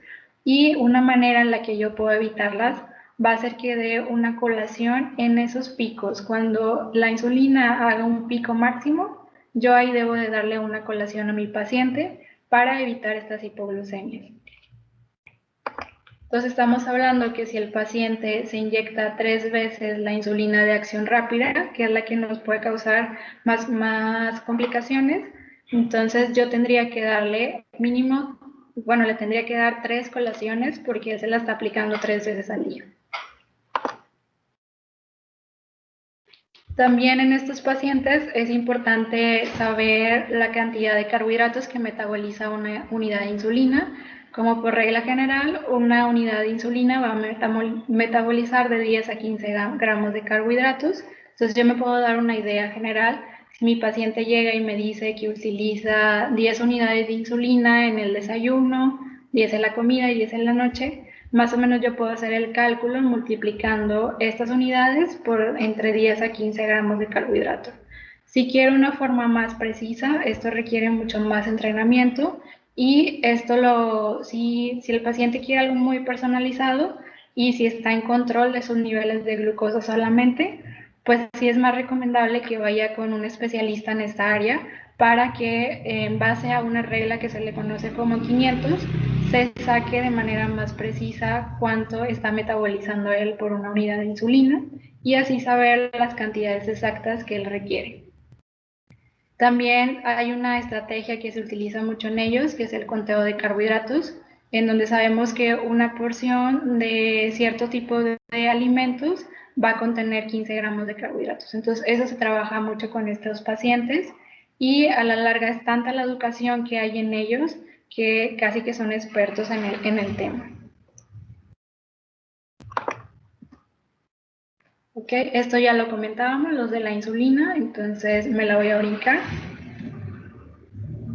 y una manera en la que yo puedo evitarlas va a ser que dé una colación en esos picos. Cuando la insulina haga un pico máximo, yo ahí debo de darle una colación a mi paciente para evitar estas hipoglucemias. Entonces estamos hablando que si el paciente se inyecta 3 veces la insulina de acción rápida, que es la que nos puede causar más complicaciones, entonces yo tendría que darle mínimo, le tendría que dar 3 colaciones porque él se la está aplicando 3 veces al día. También en estos pacientes es importante saber la cantidad de carbohidratos que metaboliza una unidad de insulina. Como por regla general, una unidad de insulina va a metabolizar de 10 a 15 gramos de carbohidratos. Entonces yo me puedo dar una idea general. Si mi paciente llega y me dice que utiliza 10 unidades de insulina en el desayuno, 10 en la comida y 10 en la noche, más o menos yo puedo hacer el cálculo multiplicando estas unidades por entre 10 a 15 gramos de carbohidrato. Si quiero una forma más precisa, esto requiere mucho más entrenamiento y si el paciente quiere algo muy personalizado y si está en control de sus niveles de glucosa solamente, pues sí es más recomendable que vaya con un especialista en esta área para que en base a una regla que se le conoce como 500, se saque de manera más precisa cuánto está metabolizando él por una unidad de insulina y así saber las cantidades exactas que él requiere. También hay una estrategia que se utiliza mucho en ellos, que es el conteo de carbohidratos, en donde sabemos que una porción de cierto tipo de alimentos va a contener 15 gramos de carbohidratos. Entonces, eso se trabaja mucho con estos pacientes y a la larga es tanta la educación que hay en ellos que casi que son expertos en el tema. Ok, esto ya lo comentábamos, los de la insulina, entonces me la voy a brincar.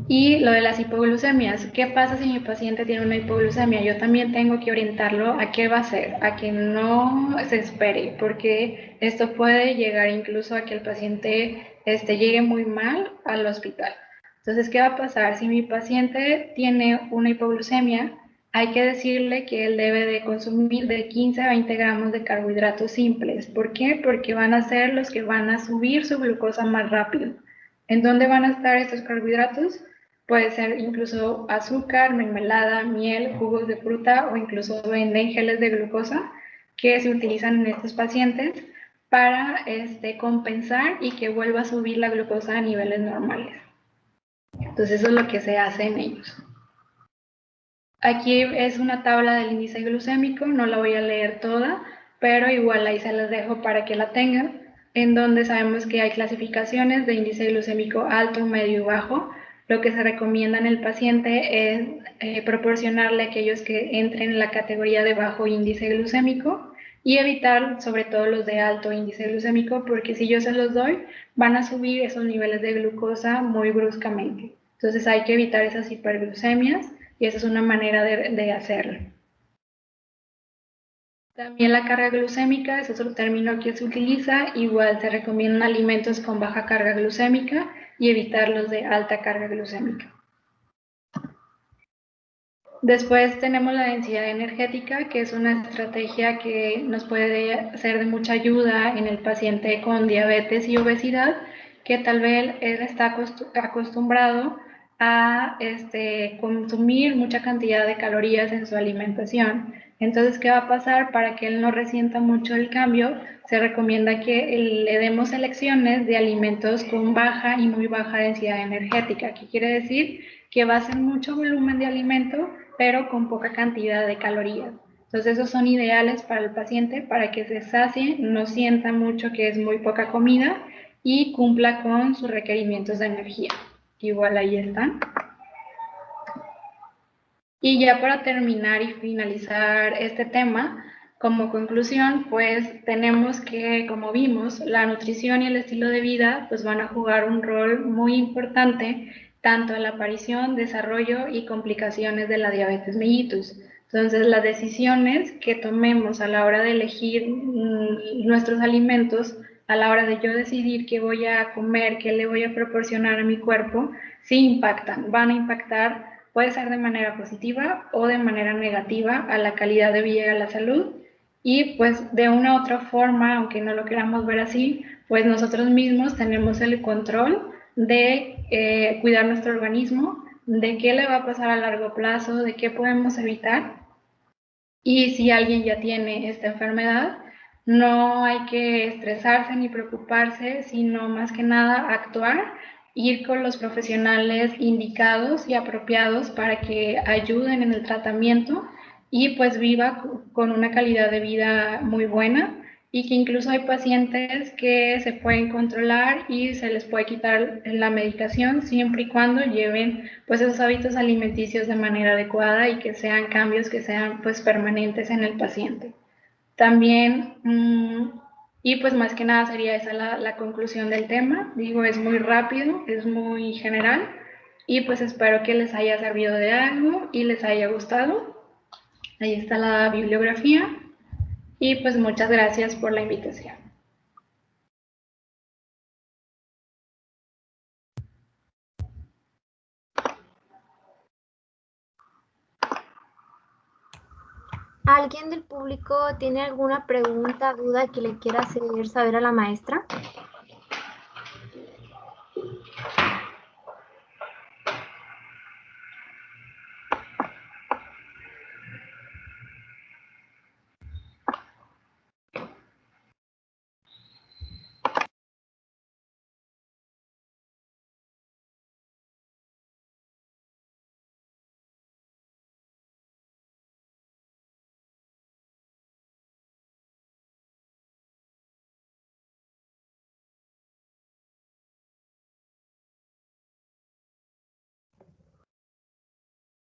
Y lo de las hipoglucemias, ¿qué pasa si mi paciente tiene una hipoglucemia? Yo también tengo que orientarlo a qué va a hacer, a que no se espere, porque esto puede llegar incluso a que el paciente llegue muy mal al hospital. Entonces, ¿qué va a pasar? Si mi paciente tiene una hipoglucemia, hay que decirle que él debe de consumir de 15 a 20 gramos de carbohidratos simples. ¿Por qué? Porque van a ser los que van a subir su glucosa más rápido. ¿En dónde van a estar estos carbohidratos? Puede ser incluso azúcar, mermelada, miel, jugos de fruta o incluso venden geles de glucosa que se utilizan en estos pacientes para compensar y que vuelva a subir la glucosa a niveles normales. Entonces eso es lo que se hace en ellos. Aquí es una tabla del índice glucémico, no la voy a leer toda, pero igual ahí se las dejo para que la tengan, en donde sabemos que hay clasificaciones de índice glucémico alto, medio y bajo. Lo que se recomienda en el paciente es proporcionarle a aquellos que entren en la categoría de bajo índice glucémico y evitar sobre todo los de alto índice glucémico, porque si yo se los doy, van a subir esos niveles de glucosa muy bruscamente. Entonces hay que evitar esas hiperglucemias y esa es una manera de hacerlo. También la carga glucémica es otro término que se utiliza, igual se recomiendan alimentos con baja carga glucémica y evitar los de alta carga glucémica. Después tenemos la densidad energética, que es una estrategia que nos puede ser de mucha ayuda en el paciente con diabetes y obesidad, que tal vez él está acostumbrado a consumir mucha cantidad de calorías en su alimentación. Entonces, ¿qué va a pasar? Para que él no resienta mucho el cambio, se recomienda que le demos selecciones de alimentos con baja y muy baja densidad energética. ¿Qué quiere decir? Que va a ser mucho volumen de alimento, pero con poca cantidad de calorías. Entonces esos son ideales para el paciente para que se sacie, no sienta mucho que es muy poca comida y cumpla con sus requerimientos de energía. Igual ahí están. Y ya para terminar y finalizar este tema, como conclusión, pues tenemos que, como vimos, la nutrición y el estilo de vida pues van a jugar un rol muy importante tanto en la aparición, desarrollo y complicaciones de la diabetes mellitus. Entonces, las decisiones que tomemos a la hora de elegir nuestros alimentos, a la hora de yo decidir qué voy a comer, qué le voy a proporcionar a mi cuerpo, sí impactan, van a impactar, puede ser de manera positiva o de manera negativa a la calidad de vida y a la salud. Y pues de una u otra forma, aunque no lo queramos ver así, pues nosotros mismos tenemos el control de cuidar nuestro organismo, de qué le va a pasar a largo plazo, de qué podemos evitar. Y si alguien ya tiene esta enfermedad, no hay que estresarse ni preocuparse, sino más que nada actuar, ir con los profesionales indicados y apropiados para que ayuden en el tratamiento y pues viva con una calidad de vida muy buena y que incluso hay pacientes que se pueden controlar y se les puede quitar la medicación siempre y cuando lleven pues esos hábitos alimenticios de manera adecuada y que sean cambios que sean pues permanentes en el paciente. También, y pues más que nada sería esa la conclusión del tema. Digo, es muy rápido, es muy general y pues espero que les haya servido de algo y les haya gustado. Ahí está la bibliografía y pues muchas gracias por la invitación. ¿Alguien del público tiene alguna pregunta, duda que le quiera hacer saber a la maestra?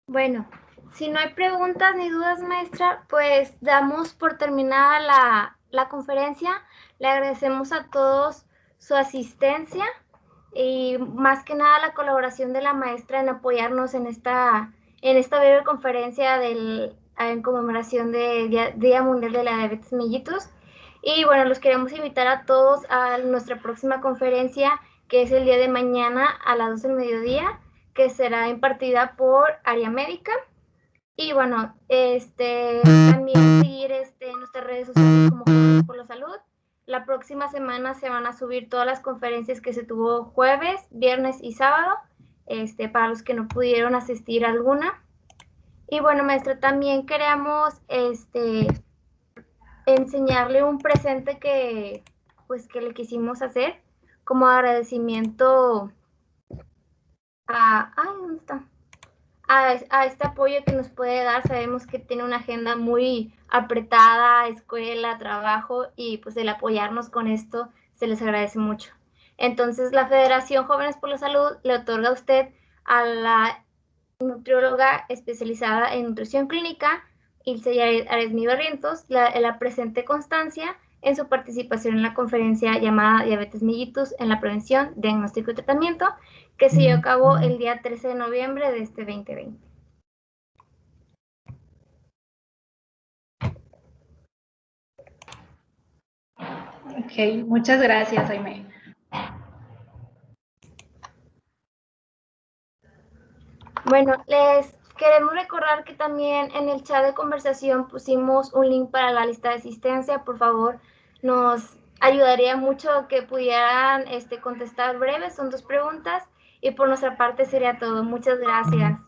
Bueno, si no hay preguntas ni dudas, maestra, pues damos por terminada la conferencia. Le agradecemos a todos su asistencia y más que nada la colaboración de la maestra en apoyarnos en esta breve conferencia en conmemoración del Día Mundial de la Diabetes Mellitus. Y bueno, los queremos invitar a todos a nuestra próxima conferencia, que es el día de mañana a las 12 del mediodía, que será impartida por Área Médica. Y bueno, también seguir en nuestras redes sociales como Jóvenes por la Salud. La próxima semana se van a subir todas las conferencias que se tuvo jueves, viernes y sábado, para los que no pudieron asistir a alguna. Y bueno, maestra, también queremos enseñarle un presente que le quisimos hacer como agradecimiento ¿dónde está? A este apoyo que nos puede dar. Sabemos que tiene una agenda muy apretada, escuela, trabajo, y pues el apoyarnos con esto se les agradece mucho. Entonces, la Federación Jóvenes por la Salud le otorga a usted a la nutrióloga especializada en nutrición clínica, Ilse Aresmi Barrientos, la presente constancia en su participación en la conferencia llamada Diabetes Mellitus en la prevención, diagnóstico y tratamiento, que se llevó a cabo el día 13 de noviembre de este 2020. Ok, muchas gracias, Jaime. Bueno, les queremos recordar que también en el chat de conversación pusimos un link para la lista de asistencia. Por favor, nos ayudaría mucho que pudieran contestar breves, son 2 preguntas, y por nuestra parte sería todo. Muchas gracias.